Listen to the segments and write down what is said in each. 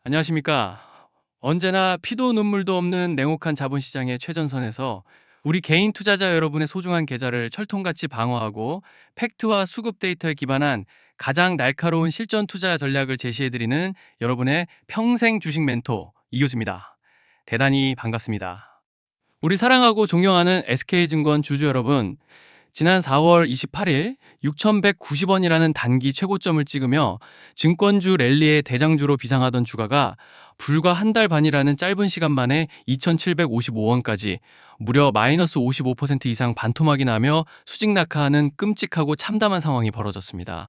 안녕하십니까. 언제나 피도 눈물도 없는 냉혹한 자본시장의 최전선에서 우리 개인 투자자 여러분의 소중한 계좌를 철통같이 방어하고 팩트와 수급 데이터에 기반한 가장 날카로운 실전 투자 전략을 제시해드리는 여러분의 평생 주식 멘토 이교수입니다. 대단히 반갑습니다. 우리 사랑하고 존경하는 SK증권 주주 여러분, 지난 4월 28일 6,190원이라는 단기 최고점을 찍으며 증권주 랠리의 대장주로 비상하던 주가가 불과 한 달 반이라는 짧은 시간 만에 2,755원까지 무려 마이너스 55% 이상 반토막이 나며 수직 낙하하는 끔찍하고 참담한 상황이 벌어졌습니다.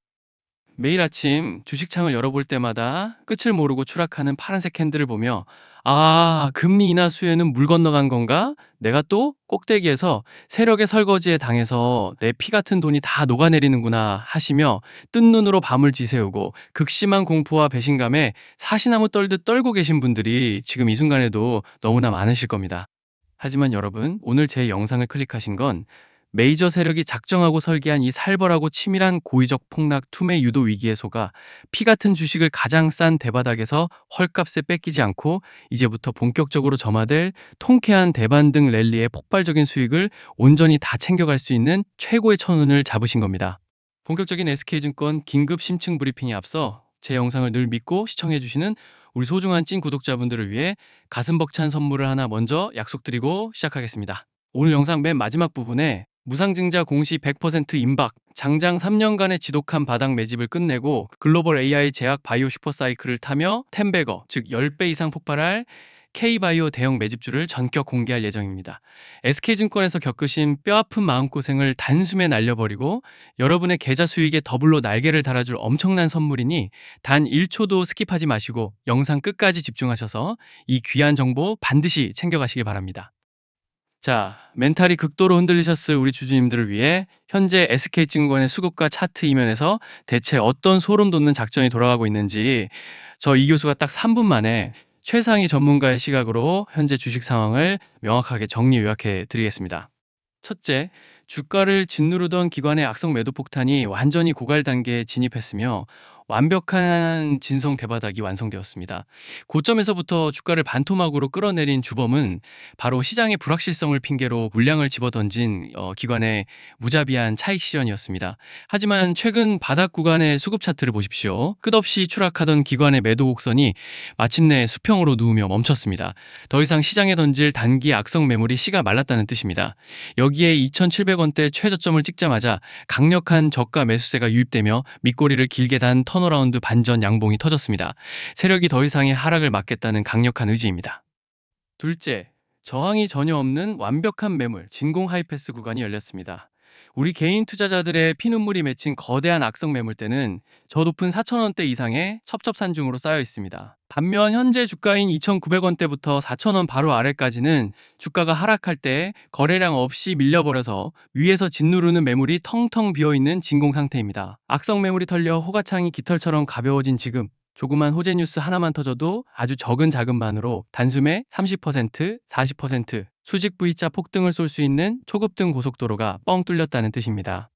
매일 아침 주식창을 열어볼 때마다 끝을 모르고 추락하는 파란색 캔들을 보며 금리 인하 수혜는 물 건너간 건가? 내가 또 꼭대기에서 세력의 설거지에 당해서 내 피 같은 돈이 다 녹아내리는구나 하시며 뜬 눈으로 밤을 지새우고 극심한 공포와 배신감에 사시나무 떨듯 떨고 계신 분들이 지금 이 순간에도 너무나 많으실 겁니다. 하지만 여러분, 오늘 제 영상을 클릭하신 건 메이저 세력이 작정하고 설계한 이 살벌하고 치밀한 고의적 폭락 투매 유도 위기에 속아 피 같은 주식을 가장 싼 대바닥에서 헐값에 뺏기지 않고 이제부터 본격적으로 점화될 통쾌한 대반등 랠리의 폭발적인 수익을 온전히 다 챙겨갈 수 있는 최고의 천운을 잡으신 겁니다. 본격적인 SK증권 긴급 심층 브리핑에 앞서 제 영상을 늘 믿고 시청해주시는 우리 소중한 찐 구독자분들을 위해 가슴 벅찬 선물을 하나 먼저 약속드리고 시작하겠습니다. 오늘 영상 맨 마지막 부분에 무상증자 공시 100% 임박, 장장 3년간의 지독한 바닥 매집을 끝내고 글로벌 AI 제약 바이오 슈퍼사이클을 타며 10배거, 즉 10배 이상 폭발할 K바이오 대형 매집주를 전격 공개할 예정입니다. SK증권에서 겪으신 뼈아픈 마음고생을 단숨에 날려버리고 여러분의 계좌 수익에 더블로 날개를 달아줄 엄청난 선물이니 단 1초도 스킵하지 마시고 영상 끝까지 집중하셔서 이 귀한 정보 반드시 챙겨가시기 바랍니다. 자, 멘탈이 극도로 흔들리셨을 우리 주주님들을 위해 현재 SK증권의 수급과 차트 이면에서 대체 어떤 소름 돋는 작전이 돌아가고 있는지 저 이 교수가 딱 3분 만에 최상위 전문가의 시각으로 현재 주식 상황을 명확하게 정리 요약해 드리겠습니다. 첫째, 주가를 짓누르던 기관의 악성 매도 폭탄이 완전히 고갈 단계에 진입했으며 완벽한 진성 대바닥이 완성되었습니다. 고점에서부터 주가를 반토막으로 끌어내린 주범은 바로 시장의 불확실성을 핑계로 물량을 집어던진 기관의 무자비한 차익 실현이었습니다. 하지만 최근 바닥 구간의 수급 차트를 보십시오. 끝없이 추락하던 기관의 매도 곡선이 마침내 수평으로 누우며 멈췄습니다. 더 이상 시장에 던질 단기 악성 매물이 씨가 말랐다는 뜻입니다. 여기에 2,700원대 최저점을 찍자마자 강력한 저가 매수세가 유입되며 밑꼬리를 길게 단 턴어라운드 반전 양봉이 터졌습니다. 세력이 더 이상의 하락을 막겠다는 강력한 의지입니다. 둘째, 저항이 전혀 없는 완벽한 매물, 진공 하이패스 구간이 열렸습니다. 우리 개인 투자자들의 피눈물이 맺힌 거대한 악성 매물대는 저 높은 4,000원대 이상의 첩첩산중으로 쌓여 있습니다. 반면 현재 주가인 2,900원대부터 4,000원 바로 아래까지는 주가가 하락할 때 거래량 없이 밀려버려서 위에서 짓누르는 매물이 텅텅 비어있는 진공 상태입니다. 악성 매물이 털려 호가창이 깃털처럼 가벼워진 지금 조그만 호재 뉴스 하나만 터져도 아주 적은 자금만으로 단숨에 30%, 40% 수직 V자 폭등을 쏠 수 있는 초급등 고속도로가 뻥 뚫렸다는 뜻입니다.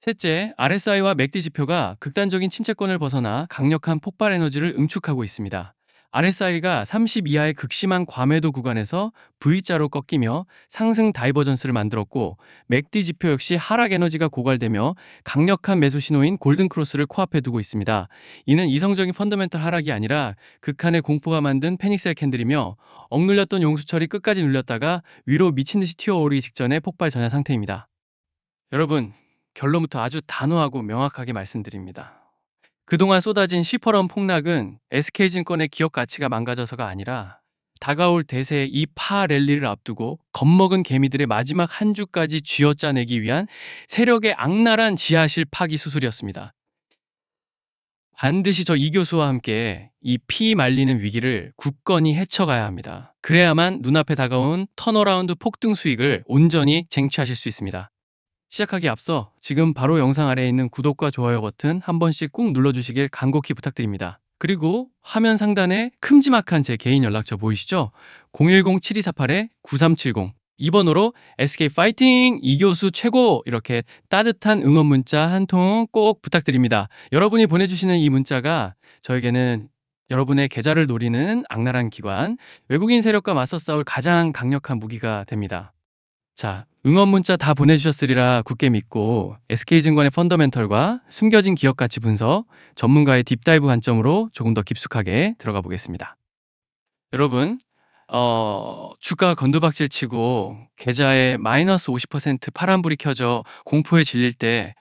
셋째, RSI와 맥디 지표가 극단적인 침체권을 벗어나 강력한 폭발 에너지를 응축하고 있습니다. RSI가 30 이하의 극심한 과매도 구간에서 V자로 꺾이며 상승 다이버전스를 만들었고 맥디 지표 역시 하락 에너지가 고갈되며 강력한 매수 신호인 골든크로스를 코앞에 두고 있습니다. 이는 이성적인 펀더멘털 하락이 아니라 극한의 공포가 만든 패닉셀 캔들이며 억눌렸던 용수철이 끝까지 눌렸다가 위로 미친 듯이 튀어오르기 직전의 폭발 전야 상태입니다. 여러분, 결론부터 아주 단호하고 명확하게 말씀드립니다. 그동안 쏟아진 시퍼런 폭락은 SK증권의 기업 가치가 망가져서가 아니라 다가올 대세의 이 파 랠리를 앞두고 겁먹은 개미들의 마지막 한 주까지 쥐어짜내기 위한 세력의 악랄한 지하실 파기 수술이었습니다. 반드시 저 이 교수와 함께 이 피 말리는 위기를 굳건히 헤쳐가야 합니다. 그래야만 눈앞에 다가온 턴어라운드 폭등 수익을 온전히 쟁취하실 수 있습니다. 시작하기 앞서 지금 바로 영상 아래에 있는 구독과 좋아요 버튼 한 번씩 꾹 눌러주시길 간곡히 부탁드립니다. 그리고 화면 상단에 큼지막한 제 개인 연락처 보이시죠? 010-7248-9370 이 번호로 SK 파이팅! 이교수 최고! 이렇게 따뜻한 응원 문자 한 통 꼭 부탁드립니다. 여러분이 보내주시는 이 문자가 저에게는 여러분의 계좌를 노리는 악랄한 기관, 외국인 세력과 맞서 싸울 가장 강력한 무기가 됩니다. 자, 응원 문자 다 보내주셨으리라 굳게 믿고 SK증권의 펀더멘털과 숨겨진 기업 가치 분석, 전문가의 딥다이브 관점으로 조금 더 깊숙하게 들어가 보겠습니다. 여러분, 주가가 건두박질 치고 계좌에 마이너스 50% 파란불이 켜져 공포에 질릴 때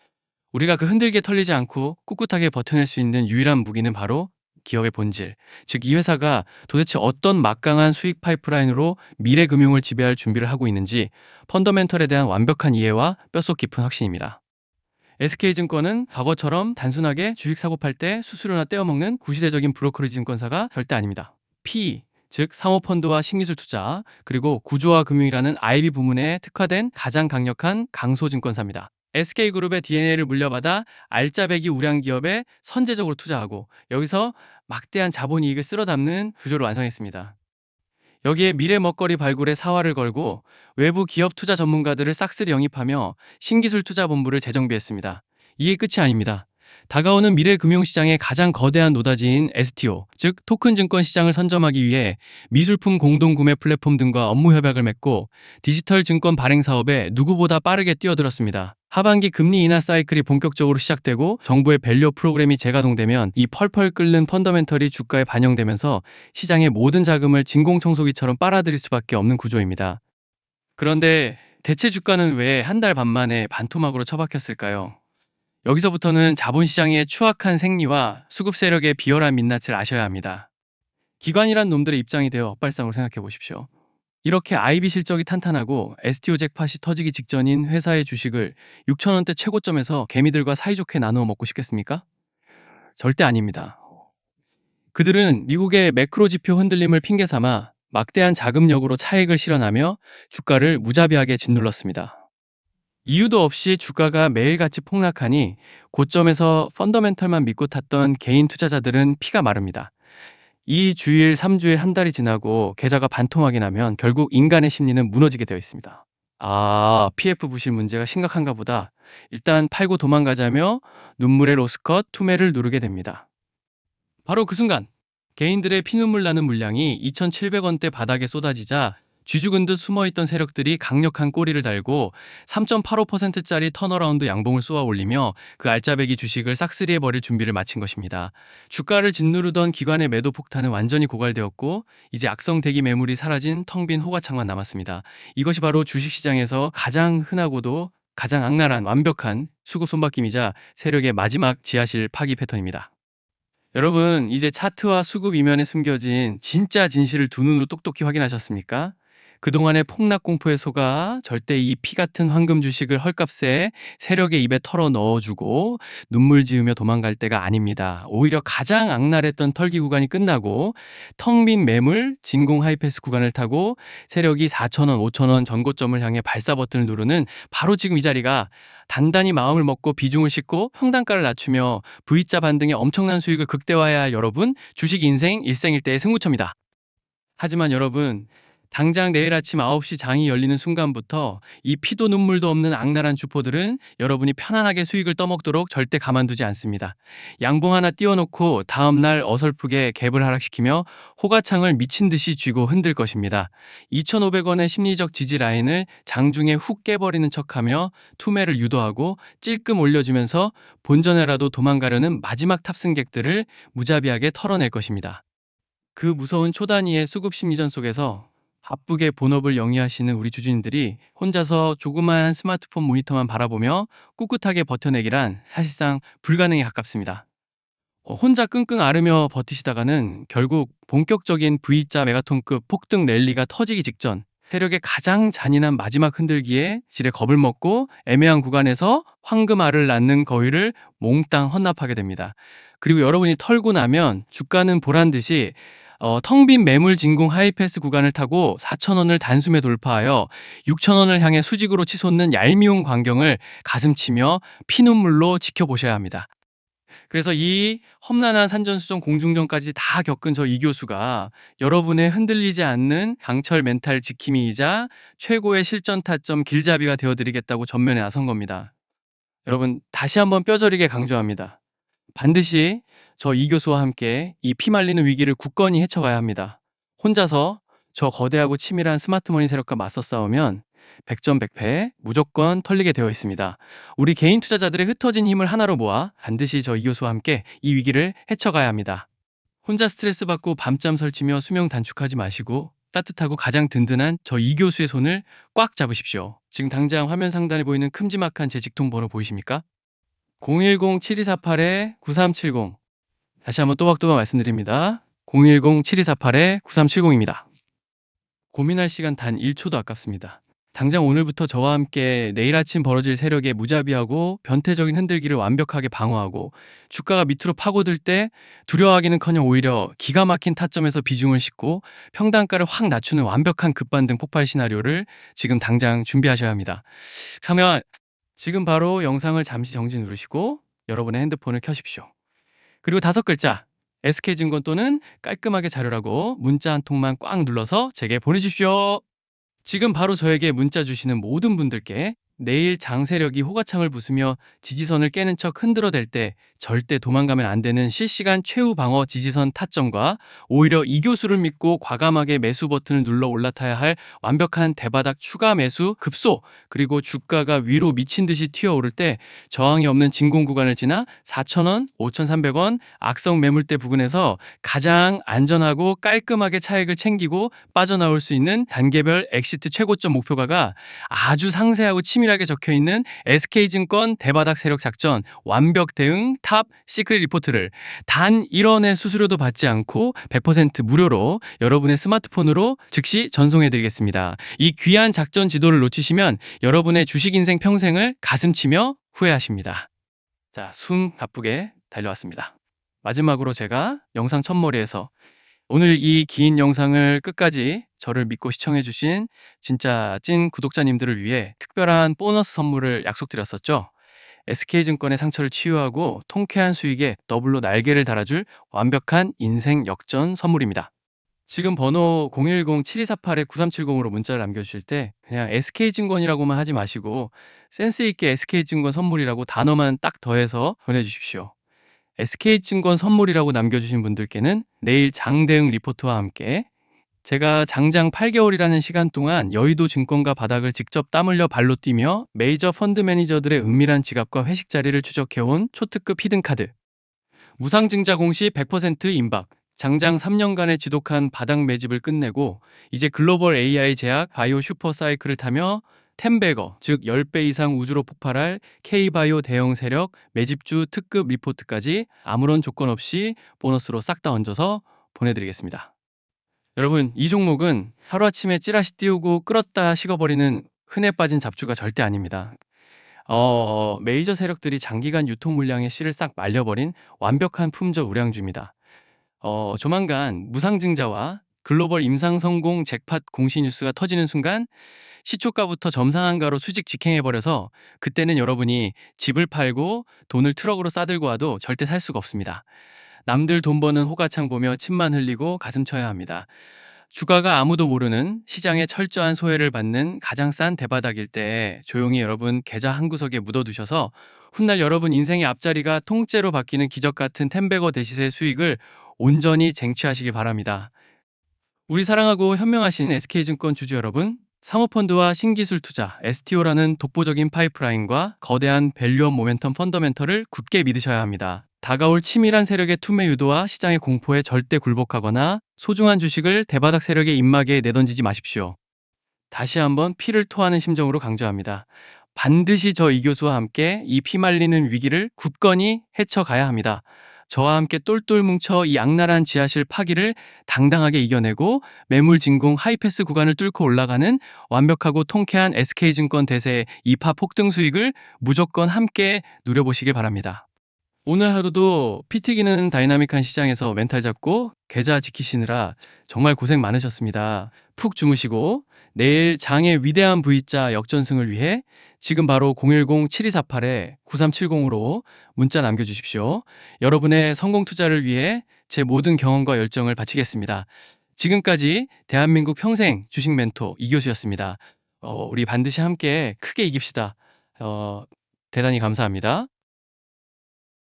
우리가 그 흔들게 털리지 않고 꿋꿋하게 버텨낼 수 있는 유일한 무기는 바로 기업의 본질, 즉 이 회사가 도대체 어떤 막강한 수익 파이프라인으로 미래 금융을 지배할 준비를 하고 있는지 펀더멘털에 대한 완벽한 이해와 뼛속 깊은 확신입니다. SK증권은 과거처럼 단순하게 주식 사고 팔 때 수수료나 떼어먹는 구시대적인 브로커리지 증권사가 절대 아닙니다. PE, 즉 사모펀드와 신기술 투자, 그리고 구조화 금융이라는 IB 부문에 특화된 가장 강력한 강소증권사입니다. SK그룹의 DNA를 물려받아 알짜배기 우량 기업에 선제적으로 투자하고 여기서 막대한 자본이익을 쓸어 담는 구조를 완성했습니다. 여기에 미래 먹거리 발굴에 사활을 걸고 외부 기업 투자 전문가들을 싹쓸이 영입하며 신기술 투자본부를 재정비했습니다. 이게 끝이 아닙니다. 다가오는 미래 금융시장의 가장 거대한 노다지인 STO, 즉 토큰 증권 시장을 선점하기 위해 미술품 공동구매 플랫폼 등과 업무 협약을 맺고 디지털 증권 발행 사업에 누구보다 빠르게 뛰어들었습니다. 하반기 금리 인하 사이클이 본격적으로 시작되고 정부의 밸류 프로그램이 재가동되면 이 펄펄 끓는 펀더멘털이 주가에 반영되면서 시장의 모든 자금을 진공청소기처럼 빨아들일 수밖에 없는 구조입니다. 그런데 대체 주가는 왜 한 달 반 만에 반토막으로 처박혔을까요? 여기서부터는 자본시장의 추악한 생리와 수급 세력의 비열한 민낯을 아셔야 합니다. 기관이란 놈들의 입장이 되어 엇발상으로 생각해 보십시오. 이렇게 IB 실적이 탄탄하고 STO 잭팟이 터지기 직전인 회사의 주식을 6천원대 최고점에서 개미들과 사이좋게 나누어 먹고 싶겠습니까? 절대 아닙니다. 그들은 미국의 매크로 지표 흔들림을 핑계 삼아 막대한 자금력으로 차익을 실현하며 주가를 무자비하게 짓눌렀습니다. 이유도 없이 주가가 매일같이 폭락하니 고점에서 펀더멘털만 믿고 탔던 개인 투자자들은 피가 마릅니다. 이 주일, 3주일, 한 달이 지나고 계좌가 반토막이 나면 결국 인간의 심리는 무너지게 되어 있습니다. 아, PF 부실 문제가 심각한가 보다. 일단 팔고 도망가자며 눈물의 로스컷 투매를 누르게 됩니다. 바로 그 순간 개인들의 피눈물 나는 물량이 2,700원대 바닥에 쏟아지자 쥐죽은 듯 숨어있던 세력들이 강력한 꼬리를 달고 3.85%짜리 턴어라운드 양봉을 쏘아 올리며 그 알짜배기 주식을 싹쓸이해 버릴 준비를 마친 것입니다. 주가를 짓누르던 기관의 매도 폭탄은 완전히 고갈되었고 이제 악성 대기 매물이 사라진 텅 빈 호가창만 남았습니다. 이것이 바로 주식시장에서 가장 흔하고도 가장 악랄한 완벽한 수급 손바뀜이자 세력의 마지막 지하실 파기 패턴입니다. 여러분, 이제 차트와 수급 이면에 숨겨진 진짜 진실을 두 눈으로 똑똑히 확인하셨습니까? 그동안의 폭락 공포에 속아 절대 이 피 같은 황금 주식을 헐값에 세력의 입에 털어 넣어주고 눈물 지으며 도망갈 때가 아닙니다. 오히려 가장 악랄했던 털기 구간이 끝나고 텅 빈 매물, 진공 하이패스 구간을 타고 세력이 4,000원, 5,000원 전고점을 향해 발사 버튼을 누르는 바로 지금 이 자리가 단단히 마음을 먹고 비중을 싣고 평단가를 낮추며 V자 반등의 엄청난 수익을 극대화해야 할 여러분, 주식 인생 일생일대의 승부처입니다. 하지만 여러분, 당장 내일 아침 9시 장이 열리는 순간부터 이 피도 눈물도 없는 악랄한 주포들은 여러분이 편안하게 수익을 떠먹도록 절대 가만두지 않습니다. 양봉 하나 띄워놓고 다음날 어설프게 갭을 하락시키며 호가창을 미친 듯이 쥐고 흔들 것입니다. 2,500원의 심리적 지지 라인을 장중에 훅 깨버리는 척하며 투매를 유도하고 찔끔 올려주면서 본전에라도 도망가려는 마지막 탑승객들을 무자비하게 털어낼 것입니다. 그 무서운 초단위의 수급 심리전 속에서 바쁘게 본업을 영위하시는 우리 주주님들이 혼자서 조그마한 스마트폰 모니터만 바라보며 꿋꿋하게 버텨내기란 사실상 불가능에 가깝습니다. 혼자 끙끙 앓으며 버티시다가는 결국 본격적인 V자 메가톤급 폭등 랠리가 터지기 직전 세력의 가장 잔인한 마지막 흔들기에 지레 겁을 먹고 애매한 구간에서 황금알을 낳는 거위를 몽땅 헌납하게 됩니다. 그리고 여러분이 털고 나면 주가는 보란듯이 텅 빈 매물 진공 하이패스 구간을 타고 4,000원을 단숨에 돌파하여 6,000원을 향해 수직으로 치솟는 얄미운 광경을 가슴치며 피눈물로 지켜보셔야 합니다. 그래서 이 험난한 산전수전 공중전까지 다 겪은 저 이 교수가 여러분의 흔들리지 않는 강철 멘탈 지킴이이자 최고의 실전 타점 길잡이가 되어드리겠다고 전면에 나선 겁니다. 여러분, 다시 한번 뼈저리게 강조합니다. 반드시 저 이 교수와 함께 이 피말리는 위기를 굳건히 헤쳐가야 합니다. 혼자서 저 거대하고 치밀한 스마트머니 세력과 맞서 싸우면 백전백패 무조건 털리게 되어 있습니다. 우리 개인 투자자들의 흩어진 힘을 하나로 모아 반드시 저 이 교수와 함께 이 위기를 헤쳐가야 합니다. 혼자 스트레스 받고 밤잠 설치며 수명 단축하지 마시고 따뜻하고 가장 든든한 저 이 교수의 손을 꽉 잡으십시오. 지금 당장 화면 상단에 보이는 큼지막한 제 직통 번호 보이십니까? 010-7248-9370. 다시 한번 또박또박 말씀드립니다. 010-7248-9370입니다. 고민할 시간 단 1초도 아깝습니다. 당장 오늘부터 저와 함께 내일 아침 벌어질 세력의 무자비하고 변태적인 흔들기를 완벽하게 방어하고 주가가 밑으로 파고들 때 두려워하기는커녕 오히려 기가 막힌 타점에서 비중을 싣고 평단가를 확 낮추는 완벽한 급반등 폭발 시나리오를 지금 당장 준비하셔야 합니다. 그러면 지금 바로 영상을 잠시 정지 누르시고 여러분의 핸드폰을 켜십시오. 그리고 5글자 SK증권 또는 깔끔하게 자료라고 문자 한 통만 꽉 눌러서 제게 보내주십시오. 지금 바로 저에게 문자 주시는 모든 분들께 내일 장세력이 호가창을 부수며 지지선을 깨는 척 흔들어댈 때 절대 도망가면 안 되는 실시간 최후 방어 지지선 타점과 오히려 이 교수를 믿고 과감하게 매수 버튼을 눌러 올라타야 할 완벽한 대바닥 추가 매수 급소, 그리고 주가가 위로 미친 듯이 튀어오를 때 저항이 없는 진공 구간을 지나 4,000원, 5,300원 악성 매물대 부근에서 가장 안전하고 깔끔하게 차익을 챙기고 빠져나올 수 있는 단계별 엑시트 최고점 목표가가 아주 상세하고 치밀하게 적혀있는 SK증권 대바닥 세력 작전 완벽 대응 탑 시크릿 리포트를 단 1원의 수수료도 받지 않고 100% 무료로 여러분의 스마트폰으로 즉시 전송해드리겠습니다. 이 귀한 작전 지도를 놓치시면 여러분의 주식 인생 평생을 가슴치며 후회하십니다. 자, 숨 가쁘게 달려왔습니다. 마지막으로 제가 영상 첫머리에서 오늘 이 긴 영상을 끝까지 저를 믿고 시청해주신 진짜 찐 구독자님들을 위해 특별한 보너스 선물을 약속드렸었죠. SK증권의 상처를 치유하고 통쾌한 수익에 더블로 날개를 달아줄 완벽한 인생 역전 선물입니다. 지금 번호 010-7248-9370으로 문자를 남겨주실 때 그냥 SK증권이라고만 하지 마시고 센스있게 SK증권 선물이라고 단어만 딱 더해서 보내주십시오. SK증권 선물이라고 남겨주신 분들께는 내일 장대응 리포트와 함께 제가 장장 8개월이라는 시간 동안 여의도 증권가 바닥을 직접 땀 흘려 발로 뛰며 메이저 펀드 매니저들의 은밀한 지갑과 회식 자리를 추적해온 초특급 히든카드, 무상증자 공시 100% 임박, 장장 3년간의 지독한 바닥 매집을 끝내고 이제 글로벌 AI 제약 바이오 슈퍼 사이클을 타며 텐베거, 즉 10배 이상 우주로 폭발할 K바이오 대형 세력 매집주 특급 리포트까지 아무런 조건 없이 보너스로 싹 다 얹어서 보내드리겠습니다. 여러분, 이 종목은 하루아침에 찌라시 띄우고 끌었다 식어버리는 흔해 빠진 잡주가 절대 아닙니다. 메이저 세력들이 장기간 유통 물량의 씨를 싹 말려버린 완벽한 품절 우량주입니다. 조만간 무상증자와 글로벌 임상 성공 잭팟 공시 뉴스가 터지는 순간 시초가부터 점상한가로 수직 직행해버려서 그때는 여러분이 집을 팔고 돈을 트럭으로 싸들고 와도 절대 살 수가 없습니다. 남들 돈 버는 호가창 보며 침만 흘리고 가슴 쳐야 합니다. 주가가 아무도 모르는 시장의 철저한 소외를 받는 가장 싼 대바닥일 때 조용히 여러분 계좌 한 구석에 묻어두셔서 훗날 여러분 인생의 앞자리가 통째로 바뀌는 기적 같은 텐베거 대시세 수익을 온전히 쟁취하시길 바랍니다. 우리 사랑하고 현명하신 SK증권 주주 여러분, 사모펀드와 신기술 투자, STO라는 독보적인 파이프라인과 거대한 밸류업 모멘텀 펀더멘털을 굳게 믿으셔야 합니다. 다가올 치밀한 세력의 투매 유도와 시장의 공포에 절대 굴복하거나 소중한 주식을 대바닥 세력의 입막에 내던지지 마십시오. 다시 한번 피를 토하는 심정으로 강조합니다. 반드시 저 이 교수와 함께 이 피말리는 위기를 굳건히 헤쳐가야 합니다. 저와 함께 똘똘 뭉쳐 이 악랄한 지하실 파기를 당당하게 이겨내고 매물 진공 하이패스 구간을 뚫고 올라가는 완벽하고 통쾌한 SK증권 대세의 2파 폭등 수익을 무조건 함께 누려보시길 바랍니다. 오늘 하루도 피 튀기는 다이나믹한 시장에서 멘탈 잡고 계좌 지키시느라 정말 고생 많으셨습니다. 푹 주무시고 내일 장의 위대한 V자 역전승을 위해 지금 바로 010-7248-9370으로 문자 남겨주십시오. 여러분의 성공 투자를 위해 제 모든 경험과 열정을 바치겠습니다. 지금까지 대한민국 평생 주식 멘토 이교수였습니다. 우리 반드시 함께 크게 이깁시다. 대단히 감사합니다.